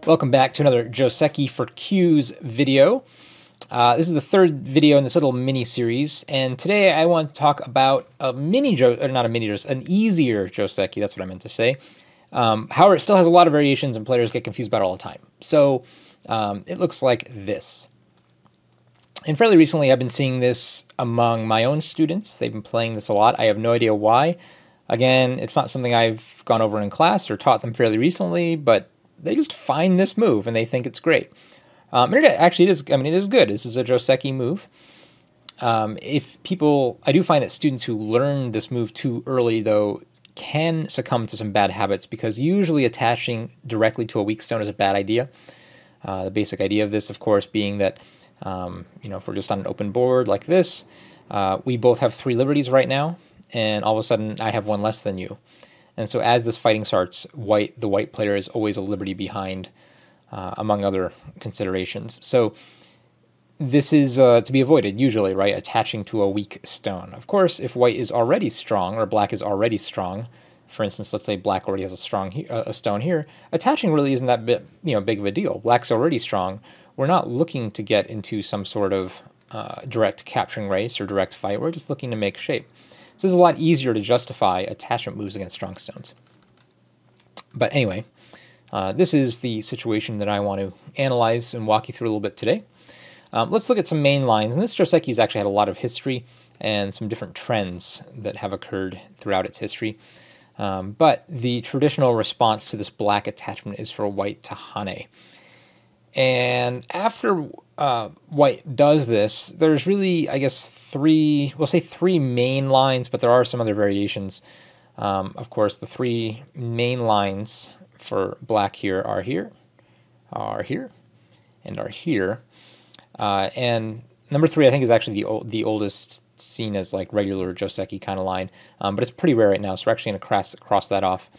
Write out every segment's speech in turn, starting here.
Welcome back to another Joseki for Kyus video. This is the third video in this little mini-series, and today I want to talk about an easier Joseki, that's what I meant to say. However, it still has a lot of variations and players get confused about it all the time. So it looks like this. And fairly recently I've been seeing this among my own students. They've been playing this a lot. I have no idea why. Again, it's not something I've gone over in class or taught them fairly recently, but they just find this move and they think it's great. And it actually is. I mean, it is good. This is a Joseki move. I do find that students who learn this move too early, though, can succumb to some bad habits because usually attaching directly to a weak stone is a bad idea. The basic idea of this, of course, being that if we're just on an open board like this, we both have 3 liberties right now, and all of a sudden I have 1 less than you. And so as this fighting starts, the white player is always a liberty behind, among other considerations. So this is to be avoided, usually, right? Attaching to a weak stone. Of course, if white is already strong, or black is already strong, for instance, let's say black already has a stone here, attaching really isn't that big of a deal. Black's already strong. We're not looking to get into some sort of direct capturing race or direct fight. We're just looking to make shape. So it's a lot easier to justify attachment moves against strong stones. But anyway, this is the situation that I want to analyze and walk you through a little bit today. Let's look at some main lines. And this Joseki has actually had a lot of history and some different trends that have occurred throughout its history. But the traditional response to this black attachment is for white to Hane. And after white does this, there's really, I guess, 3 main lines, but there are some other variations. Of course, the 3 main lines for black here, and are here. And number 3, I think, is actually the oldest seen as like regular Joseki kind of line, but it's pretty rare right now, so we're actually going to cross that off.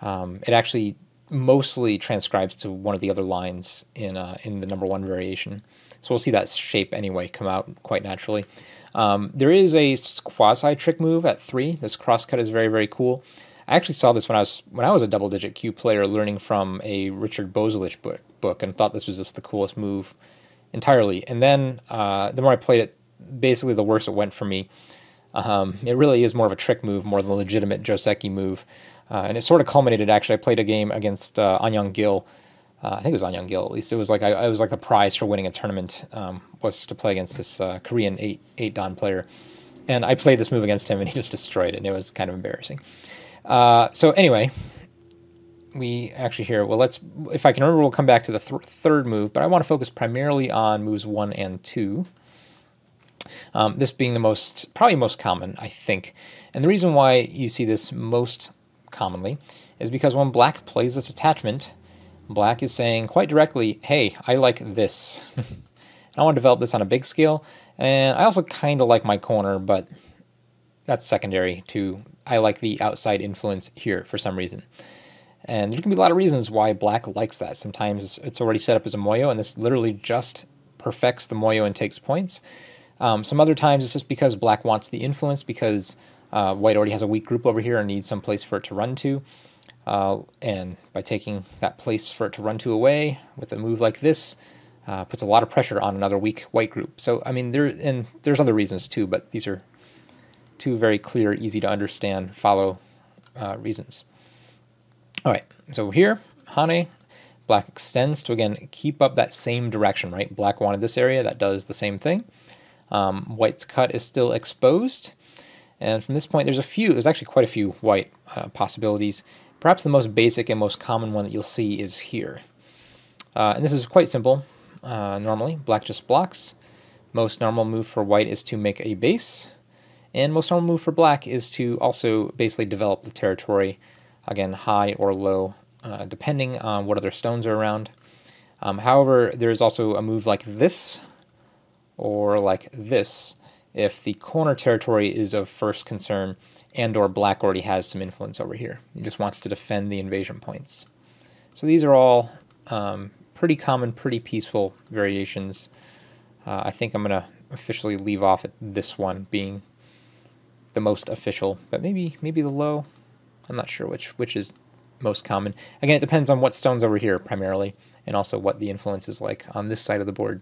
It actually mostly transcribes to one of the other lines in the number 1 variation. So we'll see that shape anyway come out quite naturally. There is a quasi-trick move at 3. This crosscut is very, very cool. I actually saw this when I was a double-digit Q player learning from a Richard Bozelich book and thought this was just the coolest move entirely. And then the more I played it, basically the worse it went for me. It really is more of a trick move, more than a legitimate Joseki move. And it sort of culminated, actually. I played a game against Anyang Gil. I think it was Anyang Gil, at least. It was like the prize for winning a tournament was to play against this Korean 8 Dan player. And I played this move against him, and he just destroyed it, and it was kind of embarrassing. So anyway, we actually here, well, if I can remember, we'll come back to the third move, but I want to focus primarily on moves 1 and 2. This being probably most common, I think. And the reason why you see this most commonly is because when black plays this attachment, black is saying quite directly, hey, I like this. I want to develop this on a big scale, and I also kind of like my corner, but that's secondary to I like the outside influence here for some reason. And there can be a lot of reasons why black likes that. Sometimes it's already set up as a moyo, and this literally just perfects the moyo and takes points. Some other times it's just because black wants the influence because white already has a weak group over here and needs some place for it to run to. And by taking that place for it to run to away with a move like this, puts a lot of pressure on another weak white group. So, I mean, there's other reasons too, but these are 2 very clear, easy to understand, follow reasons. All right, so here, Hane, black extends to, again, keep up that same direction, right? Black wanted this area, that does the same thing. White's cut is still exposed. And from this point, there's actually quite a few white possibilities. Perhaps the most basic and most common one that you'll see is here. And this is quite simple. Normally, black just blocks. Most normal move for white is to make a base. And most normal move for black is to also basically develop the territory, again, high or low, depending on what other stones are around. However, there's also a move like this, or like this, if the corner territory is of first concern and or black already has some influence over here. He just wants to defend the invasion points. So these are all pretty common, pretty peaceful variations. I think I'm going to officially leave off at this one being the most official, but maybe the low. I'm not sure which is most common. Again, it depends on what stone's over here primarily, and also what the influence is like on this side of the board.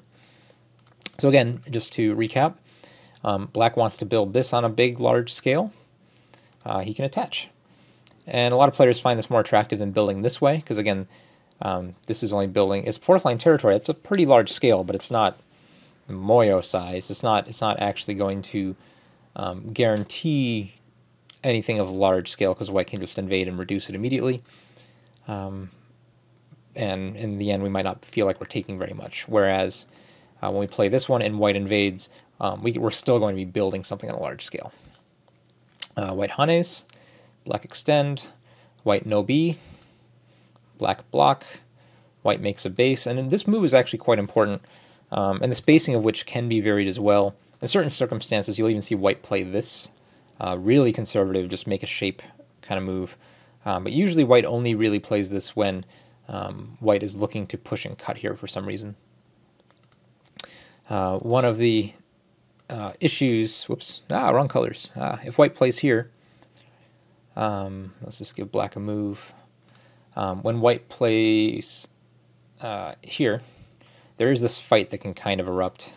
So again, just to recap, black wants to build this on a big, large scale. He can attach. And a lot of players find this more attractive than building this way, because again, this is only building, it's 4th line territory. It's a pretty large scale, but it's not Moyo size. It's not actually going to guarantee anything of large scale, because white can just invade and reduce it immediately. And in the end, we might not feel like we're taking very much. Whereas when we play this one and white invades, we're still going to be building something on a large scale. White hanes, black extend, white no B, black block, white makes a base, and this move is actually quite important, and the spacing of which can be varied as well. In certain circumstances, you'll even see white play this, really conservative, just make a shape kind of move. But usually white only really plays this when white is looking to push and cut here for some reason. One of the issues, whoops, wrong colors. If white plays here, let's just give black a move. When white plays here, there is this fight that can kind of erupt,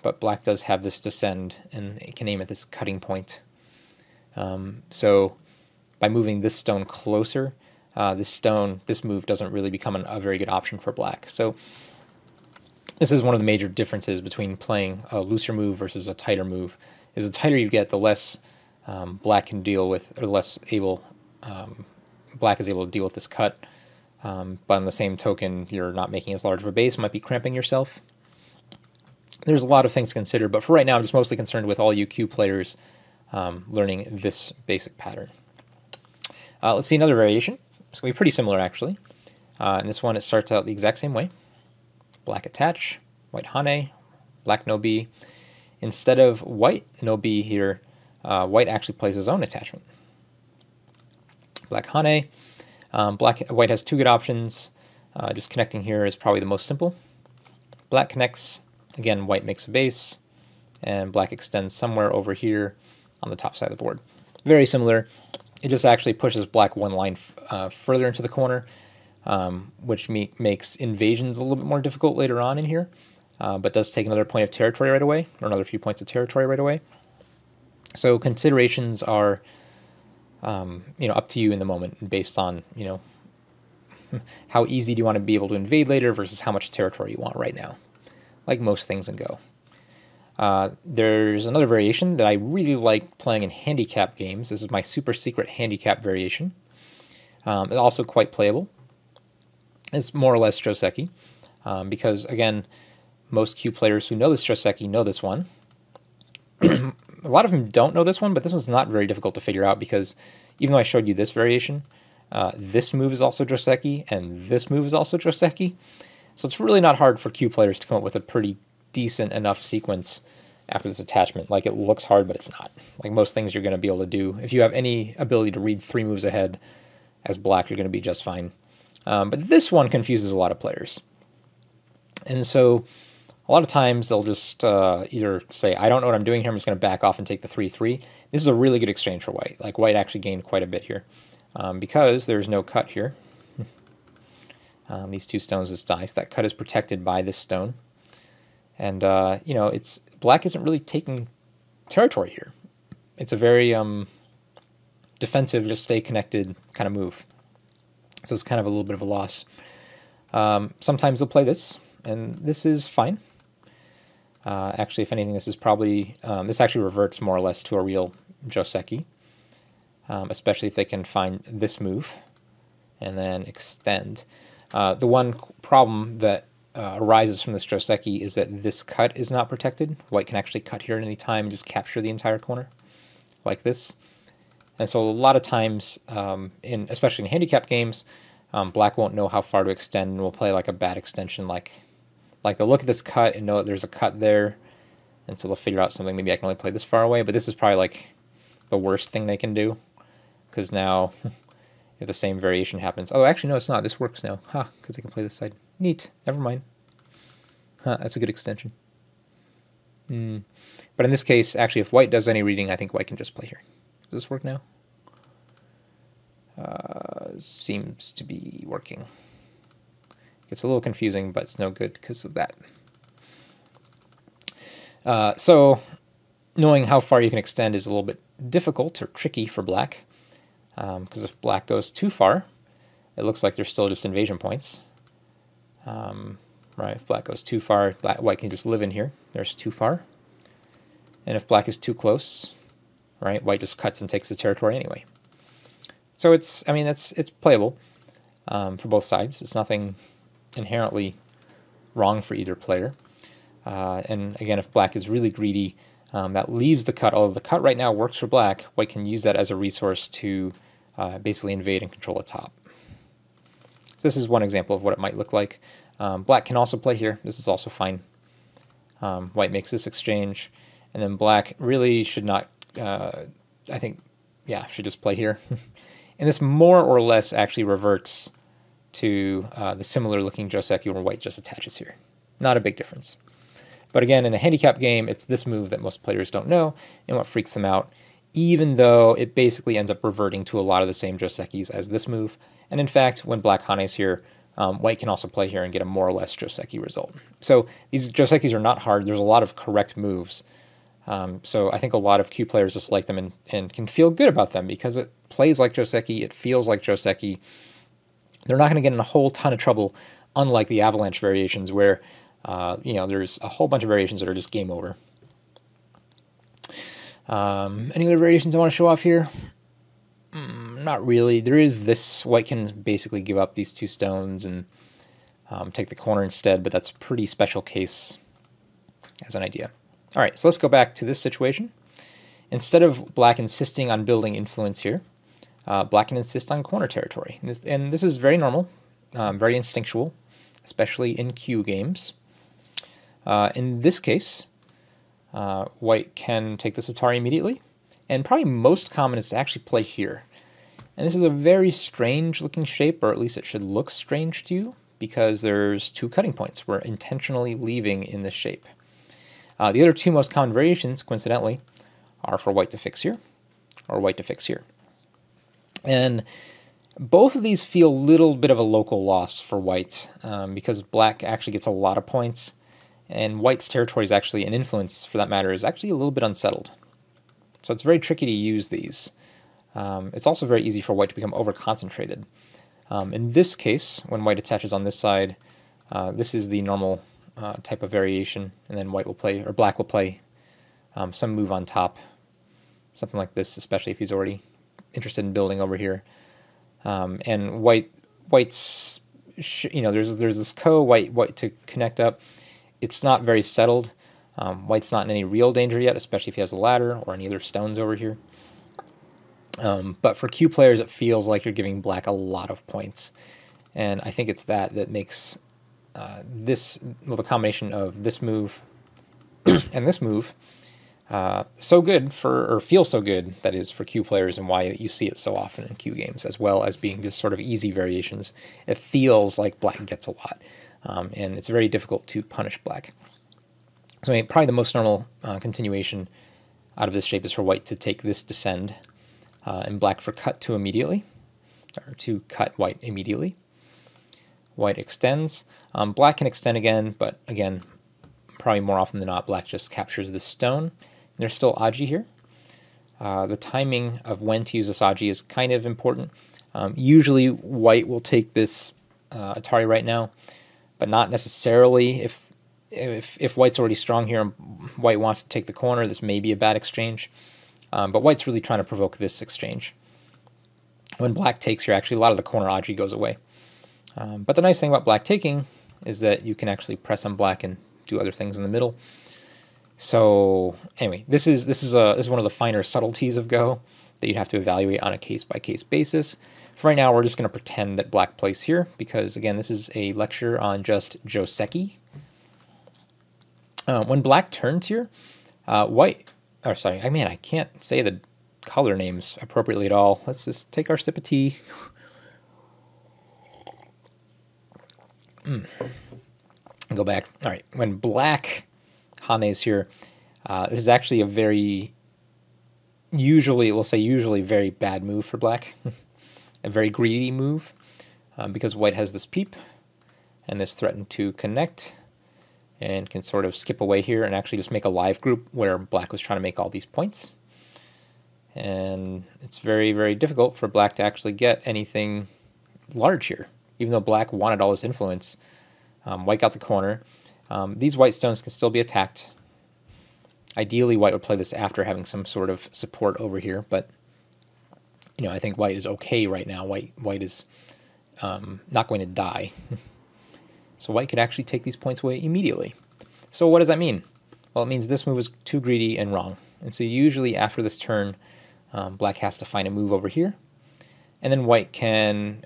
but black does have this descend, and it can aim at this cutting point. So by moving this stone closer, this move doesn't really become a very good option for black. So this is one of the major differences between playing a looser move versus a tighter move. Is the tighter you get, the less black can deal with, or the less able black is able to deal with this cut. But on the same token, you're not making as large of a base, might be cramping yourself. There's a lot of things to consider, but for right now, I'm just mostly concerned with all you Q players learning this basic pattern. Let's see another variation. It's going to be pretty similar, actually. In this one, it starts out the exact same way. Black attach, white hane, black no B. Instead of white no B here, white actually plays his own attachment. Black hane. White has two good options. Just connecting here is probably the most simple. Black connects. Again, white makes a base, and black extends somewhere over here on the top side of the board. Very similar. It just actually pushes black one line further into the corner, which makes invasions a little bit more difficult later on in here, but does take another point of territory right away, or another few points of territory right away. So considerations are, up to you in the moment, based on, how easy do you want to be able to invade later versus how much territory you want right now, like most things in Go. There's another variation that I really like playing in handicap games. This is my super secret handicap variation. It's also quite playable. It's more or less Joseki, because, again, most Q players who know this Joseki know this one. A lot of them don't know this one, but this one's not very difficult to figure out, because even though I showed you this variation, this move is also Joseki, and this move is also Joseki. So it's really not hard for Q players to come up with a pretty decent enough sequence after this attachment. Like, it looks hard, but it's not. Like most things you're going to be able to do. If you have any ability to read 3 moves ahead as black, you're going to be just fine. But this one confuses a lot of players. And so a lot of times they'll just either say, I don't know what I'm doing here, I'm just going to back off and take the 3-3. This is a really good exchange for white. Like, white actually gained quite a bit here, because there's no cut here. These two stones just die, so that cut is protected by this stone. And, it's black isn't really taking territory here. It's a very defensive, just stay connected kind of move. So it's kind of a little bit of a loss. Sometimes they'll play this, and this is fine. Actually, if anything, this is probably, this actually reverts more or less to a real Joseki, especially if they can find this move and then extend. The one problem that arises from this Joseki is that this cut is not protected. White can actually cut here at any time and just capture the entire corner, like this. And so a lot of times, especially in handicap games, black won't know how far to extend and will play like a bad extension. Like they'll look at this cut and know that there's a cut there, and so they'll figure out something. Maybe I can only play this far away, but this is probably like the worst thing they can do, because now if the same variation happens, oh, actually no, it's not. This works now, because they can play this side. Neat. Never mind. That's a good extension. But in this case, actually, if white does any reading, I think white can just play here. Does this work now? Seems to be working. It's a little confusing, but it's no good because of that. So knowing how far you can extend is a little bit difficult or tricky for black, because if black goes too far, it looks like there's still just invasion points. Right, if black goes too far, white can just live in here. There's too far. And if black is too close, right, white just cuts and takes the territory anyway. So it's playable for both sides. It's nothing inherently wrong for either player. And again, if black is really greedy, that leaves the cut. Although the cut right now works for black, white can use that as a resource to basically invade and control the top. So this is one example of what it might look like. Black can also play here. This is also fine. White makes this exchange, and then black really should not, I think, yeah, should just play here. And this more or less actually reverts to the similar looking Joseki where white just attaches here. Not a big difference. But again, in a handicap game, it's this move that most players don't know and what freaks them out, even though it basically ends up reverting to a lot of the same Josekis as this move. And in fact, when black Hane's here, white can also play here and get a more or less Joseki result. So these Josekis are not hard. There's a lot of correct moves. So I think a lot of Q players just like them and can feel good about them because it plays like Joseki, it feels like Joseki. They're not going to get in a whole ton of trouble, unlike the Avalanche variations where there's a whole bunch of variations that are just game over. Any other variations I want to show off here? Not really. There is this. White can basically give up these two stones and take the corner instead, but that's a pretty special case as an idea. All right, so let's go back to this situation. Instead of black insisting on building influence here, black can insist on corner territory. And this is very normal, very instinctual, especially in Q games. In this case, white can take this Atari immediately, and probably most common is to actually play here. And this is a very strange looking shape, or at least it should look strange to you, because there's two cutting points. We're intentionally leaving in this shape. The other two most common variations, coincidentally, are for white to fix here, or white to fix here. And both of these feel a little bit of a local loss for white, because black actually gets a lot of points, and white's territory is actually, an influence for that matter, is actually a little bit unsettled. So it's very tricky to use these. It's also very easy for white to become over-concentrated. In this case, when white attaches on this side, this is the normal type of variation, and then white will play, or black will play some move on top, something like this, especially if he's already interested in building over here. And white's, there's this white to connect up. It's not very settled. White's not in any real danger yet, especially if he has a ladder or any other stones over here. But for Q players, it feels like you're giving black a lot of points. And I think it's that makes the combination of this move and this move so good or feels so good, that is, for Q players, and why you see it so often in Q games, as well as being just sort of easy variations. It feels like black gets a lot, and it's very difficult to punish black. So probably the most normal continuation out of this shape is for white to take this descend, and black for cut to immediately, or to cut white immediately. White extends. Black can extend again, but again, probably more often than not, black just captures this stone. There's still Aji here. The timing of when to use this Aji is kind of important. Usually white will take this Atari right now, but not necessarily. If white's already strong here and white wants to take the corner, this may be a bad exchange. But white's really trying to provoke this exchange. When black takes here, actually a lot of the corner Aji goes away. But the nice thing about black taking is that you can actually press on black and do other things in the middle. So anyway, this is one of the finer subtleties of Go that you'd have to evaluate on a case-by-case basis. For right now, we're just going to pretend that black plays here, because again, this is a lecture on just Joseki. When black turns here, I can't say the color names appropriately at all. Let's just take our sip of tea. Go back. All right, when black Hane's here, this is actually a very, usually very bad move for black. a very greedy move because white has this peep and this threaten to connect and can sort of skip away here and actually just make a live group where black was trying to make all these points. And it's very, very difficult for black to actually get anything large here. Even though black wanted all this influence, white got the corner. These white stones can still be attacked. Ideally, white would play this after having some sort of support over here, but I think white is okay right now. White is not going to die. So white could actually take these points away immediately. So what does that mean? Well, it means this move is too greedy and wrong. And so usually after this turn, black has to find a move over here. And then white can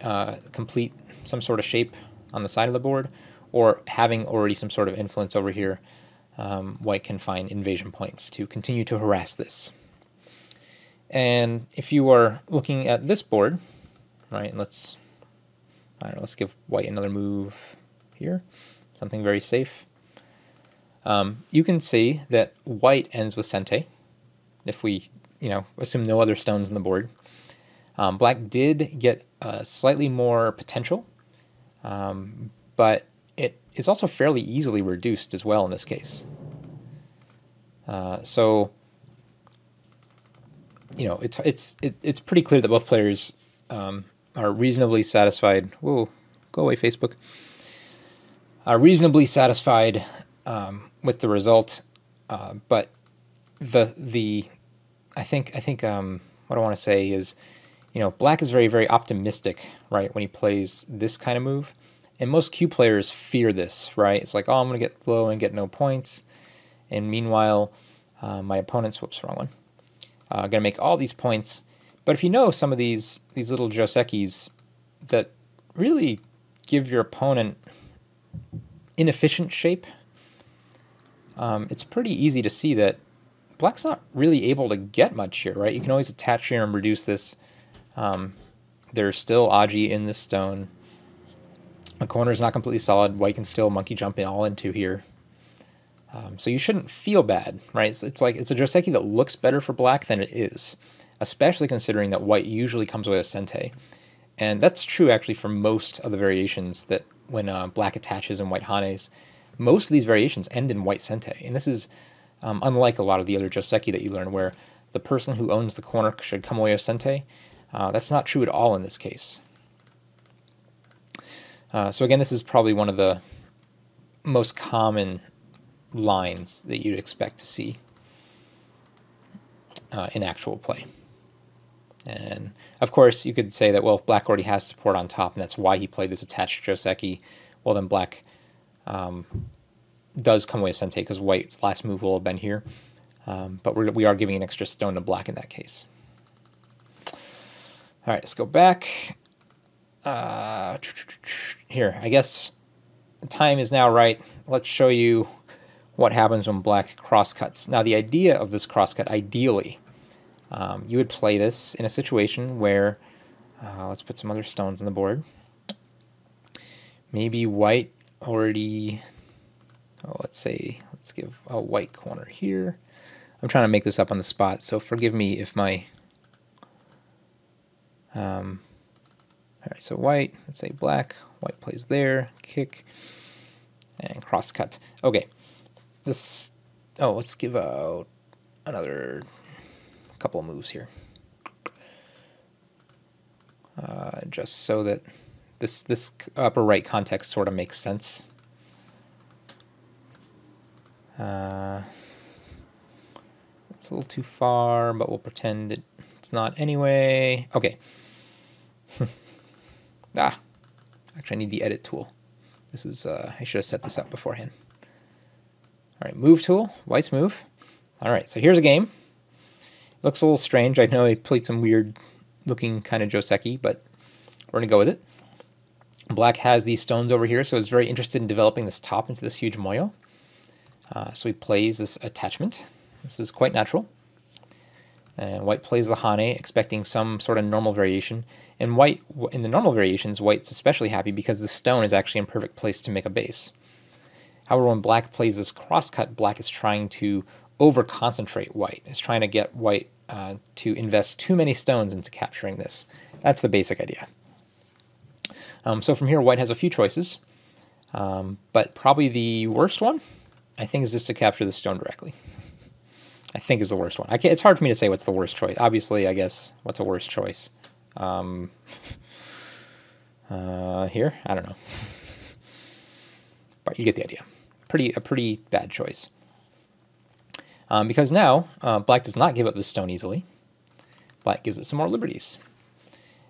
complete some sort of shape on the side of the board, or having already some sort of influence over here, white can find invasion points to continue to harass this. And if you are looking at this board, right, let's give white another move here, something very safe. You can see that white ends with Sente, if we assume no other stones on the board. Black did get slightly more potential, but it is also fairly easily reduced as well in this case. So it's pretty clear that both players are reasonably satisfied. Whoa, go away, Facebook. Are reasonably satisfied with the result, but I think what I want to say is, black is very, very optimistic, right, when he plays this kind of move. And most Q players fear this, right? It's like, oh, I'm going to get low and get no points. And meanwhile, my opponent's, whoops, wrong one, going to make all these points. But if you know some of these little Josekis that really give your opponent inefficient shape, it's pretty easy to see that black's not really able to get much here, right? You can always attach here and reduce this. There's still Aji in this stone. The corner is not completely solid. White can still monkey jump all into here. So you shouldn't feel bad, right? It's like it's a Joseki that looks better for black than it is, especially considering that white usually comes away with Sente. And that's true actually for most of the variations that when black attaches and white hanes, most of these variations end in white Sente. And this is unlike a lot of the other Joseki that you learn where the person who owns the corner should come away with Sente. That's not true at all in this case. So again, this is probably one of the most common lines that you'd expect to see in actual play. And of course, you could say that, well, if black already has support on top, and that's why he played this attached Joseki, well, then black does come away with Sente because white's last move will have been here. But we are giving an extra stone to black in that case. All right, let's go back. Here, I guess the time is now right. Let's show you what happens when black crosscuts. Now, the idea of this crosscut, ideally, you would play this in a situation where, let's put some other stones on the board. Maybe white already, let's give a white corner here. I'm trying to make this up on the spot, so forgive me if my, all right, so white, let's say black, white plays there, kick, and crosscut. Okay, this, let's give out another couple of moves here. Just so that this upper right context sort of makes sense. It's a little too far, but we'll pretend it's not anyway. Okay. Actually I need the edit tool. This was, I should have set this up beforehand. All right, move tool, white's move. All right, so here's a game. Looks a little strange. I know he played some weird looking kind of Joseki, but we're gonna go with it. Black has these stones over here, so it's very interested in developing this top into this huge moyo. So he plays this attachment. This is quite natural. And white plays the hane, expecting some sort of normal variation. And white, in the normal variations, white's especially happy because the stone is actually in perfect place to make a base. However, when black plays this crosscut, black is trying to over-concentrate white. It's trying to get white to invest too many stones into capturing this. That's the basic idea. So from here, white has a few choices, but probably the worst one, I think, is just to capture the stone directly. I think is the worst one. It's hard for me to say what's the worst choice. Obviously, I guess, what's a worst choice? Here? I don't know. But you get the idea. A pretty bad choice. Because now, black does not give up this stone easily. Black gives it some more liberties.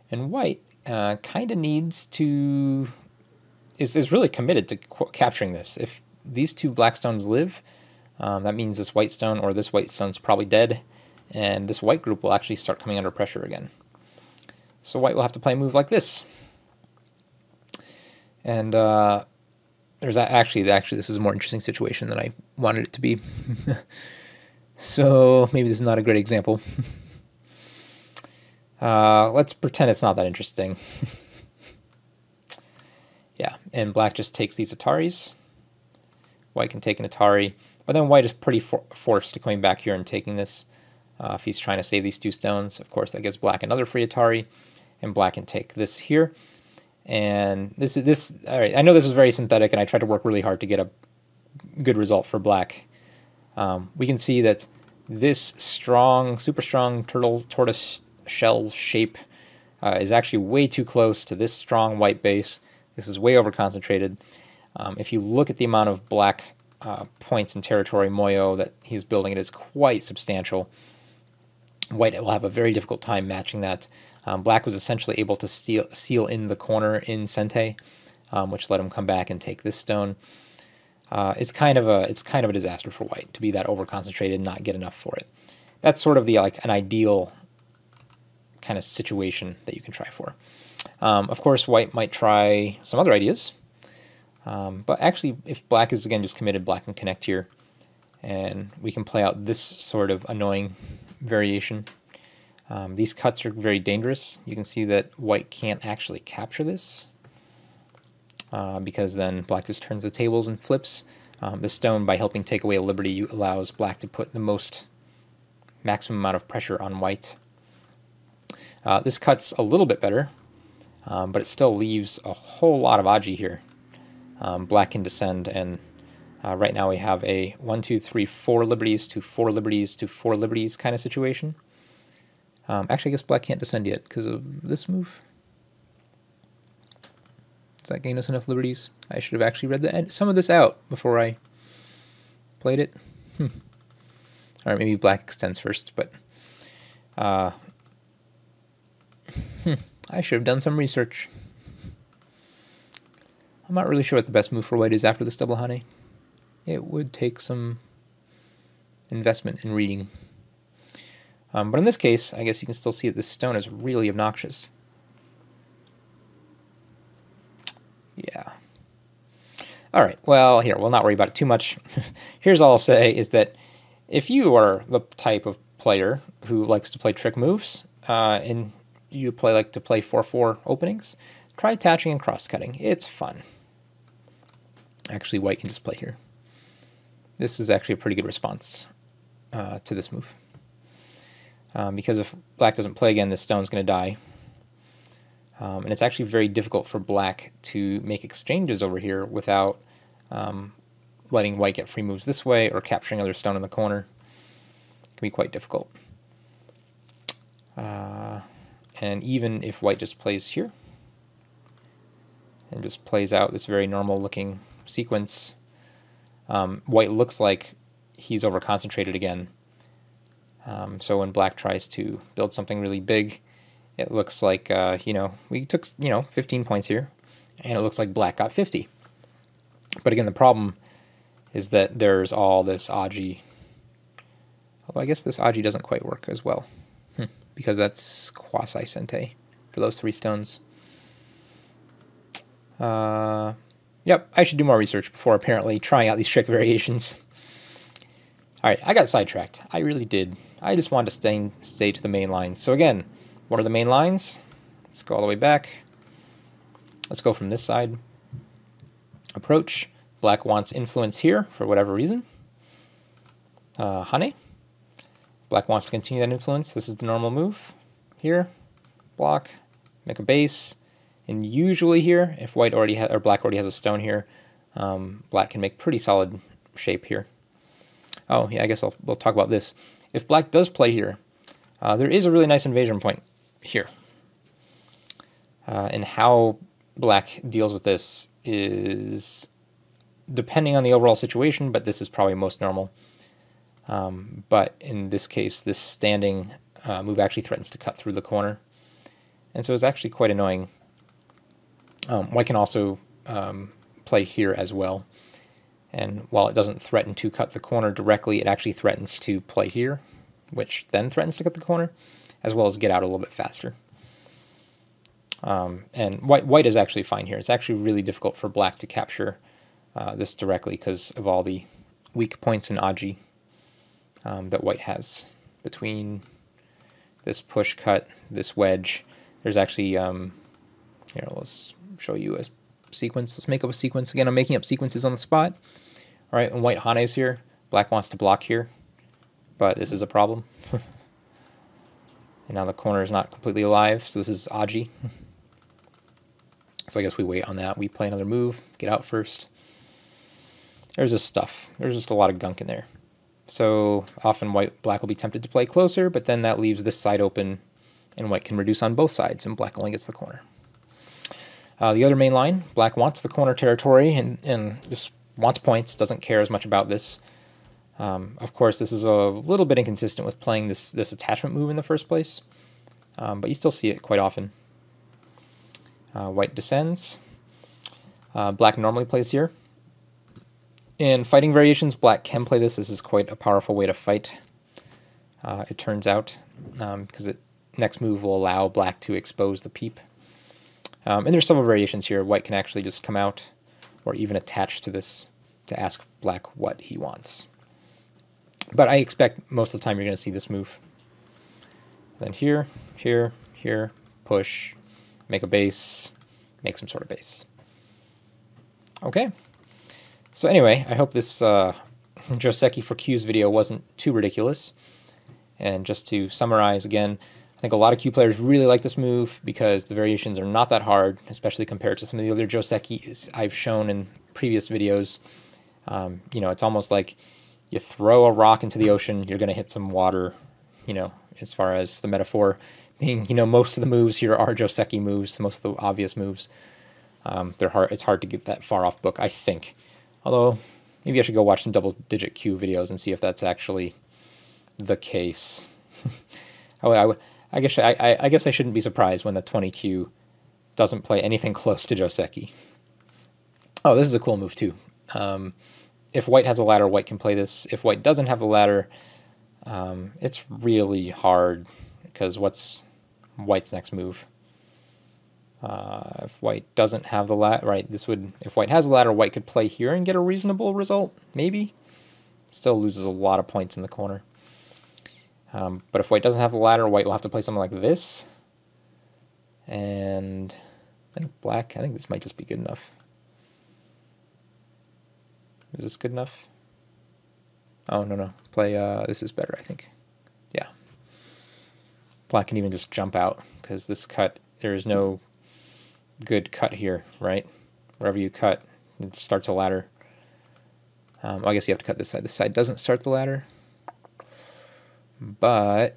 And white kind of needs to... is really committed to capturing this. If these two black stones live, that means this white stone or this white stone's probably dead, and this white group will actually start coming under pressure again. So white will have to play a move like this. And there's actually this is a more interesting situation than I wanted it to be. So maybe this is not a great example. Let's pretend it's not that interesting. Yeah, and black just takes these Ataris. White can take an Atari, but then white is pretty forced to coming back here and taking this. If he's trying to save these two stones, of course, that gives black another free Atari, and black can take this here. And this. All right, I know this is very synthetic, and I tried to work really hard to get a good result for black. We can see that this super strong tortoise shell shape is actually way too close to this strong white base. This is way over concentrated. If you look at the amount of black points in territory Moyo that he's building, it is quite substantial. White will have a very difficult time matching that. Black was essentially able to seal in the corner in Sente, which let him come back and take this stone. It's kind of a disaster for white to be that over concentrated and not get enough for it. That's sort of an ideal kind of situation that you can try for. Of course, white might try some other ideas. But actually, if black is, again, just committed, black can connect here. And we can play out this sort of annoying variation. These cuts are very dangerous. You can see that white can't actually capture this. Because then black just turns the tables and flips. The stone, by helping take away a liberty, allows black to put the maximum amount of pressure on white. This cut's a little bit better, but it still leaves a whole lot of aji here. Black can descend, and right now we have a 1, 2, 3, 4 liberties to 4 liberties to 4 liberties kind of situation. Actually, I guess black can't descend yet because of this move. Does that gain us enough liberties? I should have actually read some of this out before I played it. All right, maybe black extends first, but I should have done some research. I'm not really sure what the best move for white is after this double Hane. It would take some investment in reading. But in this case, I guess you can still see that this stone is really obnoxious. Yeah. All right, well, here, we'll not worry about it too much. Here's all I'll say is that if you are the type of player who likes to play trick moves, and you like to play 4-4 openings, try attaching and cross-cutting. It's fun. Actually, white can just play here. This is actually a pretty good response to this move. Because if black doesn't play again, this stone's going to die. And it's actually very difficult for black to make exchanges over here without letting white get free moves this way or capturing another stone in the corner. It can be quite difficult. And even if white just plays here and just plays out this very normal looking sequence, white looks like he's over concentrated again. So when black tries to build something really big, it looks like, we took, 15 points here, and it looks like black got 50. But again, the problem is that there's all this aji. Although I guess this aji doesn't quite work as well, because that's quasi-sente for those 3 stones. Yep, I should do more research before apparently trying out these trick variations. All right, I got sidetracked. I really did. I just wanted to stay to the main lines. So again, what are the main lines? Let's go all the way back. Let's go from this side. Approach. Black wants influence here for whatever reason. Hane. Black wants to continue that influence. This is the normal move. Here. Block. make a base, and usually here, if white already or black already has a stone here, black can make pretty solid shape here. Oh yeah, I guess we'll talk about this. If black does play here, there is a really nice invasion point here. And how black deals with this is depending on the overall situation, but this is probably most normal. But in this case, this standing move actually threatens to cut through the corner. And so it's actually quite annoying. White can also play here as well. And while it doesn't threaten to cut the corner directly, it actually threatens to play here, which then threatens to cut the corner, as well as get out a little bit faster. And white is actually fine here. It's actually really difficult for black to capture this directly because of all the weak points in Aji that white has between this push cut, this wedge. There's actually, here, let's show you a sequence. Let's make up a sequence. Again, I'm making up sequences on the spot. All right, when white Hane is here, black wants to block here, but this is a problem. And now the corner is not completely alive, so this is Aji. So I guess we wait on that. We play another move, get out first. There's this stuff. There's just a lot of gunk in there. So often black will be tempted to play closer, but then that leaves this side open, and white can reduce on both sides, and black only gets the corner. The other main line, black wants the corner territory and just wants points, doesn't care as much about this. Of course, this is a little bit inconsistent with playing this attachment move in the first place, but you still see it quite often. White descends. Black normally plays here. In fighting variations, black can play this. This is quite a powerful way to fight, it turns out, because next move will allow black to expose the peep. And there's several variations here. White can actually just come out or even attach to this to ask black what he wants. But I expect most of the time you're going to see this move. Then here, here, here, push, make a base, make some sort of base. Okay. So anyway, I hope this Joseki for Kyus video wasn't too ridiculous. And just to summarize again, I think a lot of Q players really like this move because the variations are not that hard, especially compared to some of the other Josekis I've shown in previous videos. You know, it's almost like you throw a rock into the ocean, you're going to hit some water, you know, as far as the metaphor being, you know, most of the moves here are Joseki moves, most of the obvious moves. It's hard to get that far off book, I think. Although, maybe I should go watch some double-digit Q videos and see if that's actually the case. I guess I shouldn't be surprised when the 20Q doesn't play anything close to Joseki. Oh, this is a cool move too. If white has a ladder, white can play this. If white doesn't have the ladder, it's really hard because what's white's next move? If white doesn't have the ladder, right? If white has a ladder, white could play here and get a reasonable result, maybe. Still loses a lot of points in the corner. But if white doesn't have the ladder, white will have to play something like this. And I think this might just be good enough. Is this good enough? Oh, no. Play, this is better, I think. Yeah. Black can even just jump out, because this cut, there is no good cut here, right? Wherever you cut, it starts a ladder. I guess you have to cut this side. This side doesn't start the ladder. But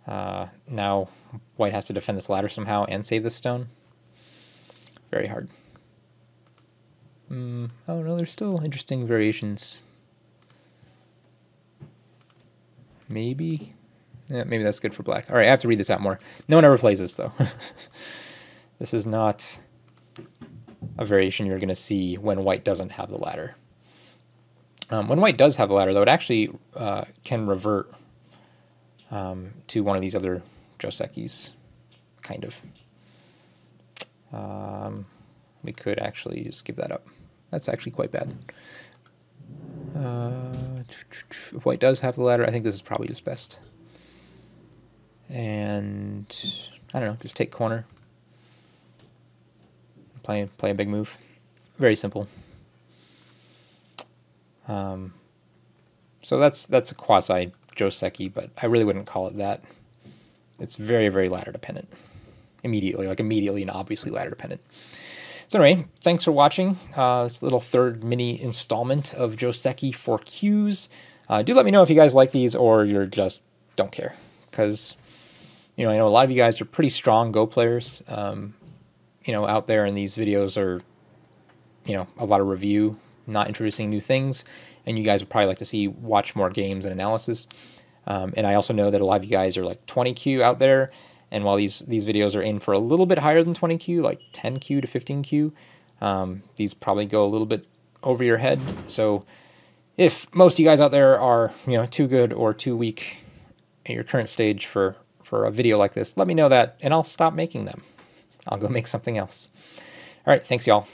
now white has to defend this ladder somehow and save this stone. Very hard. Oh no, there's still interesting variations. Maybe? Yeah, maybe that's good for black. Alright, I have to read this out more. No one ever plays this, though. This is not a variation you're going to see when white doesn't have the ladder. When white does have the ladder, though, it actually can revert to one of these other Josekis, kind of. We could actually just give that up. That's actually quite bad. If white does have the ladder, I think this is probably just best. And I don't know, just take corner. Play a big move. Very simple. So that's a quasi Joseki, but I really wouldn't call it that. It's very, very ladder dependent. Immediately and obviously ladder dependent. So anyway, thanks for watching this little third mini installment of Joseki for Kyus. Do let me know if you guys like these or you're just don't care. Because, I know a lot of you guys are pretty strong Go players, out there, and these videos are, a lot of review, not introducing new things, and you guys would probably like to watch more games and analysis. And I also know that a lot of you guys are like 20Q out there, and while these videos are in for a little bit higher than 20Q, like 10Q to 15Q, these probably go a little bit over your head. So if most of you guys out there are, too good or too weak at your current stage for a video like this, let me know that, and I'll stop making them. I'll go make something else. All right, thanks, y'all.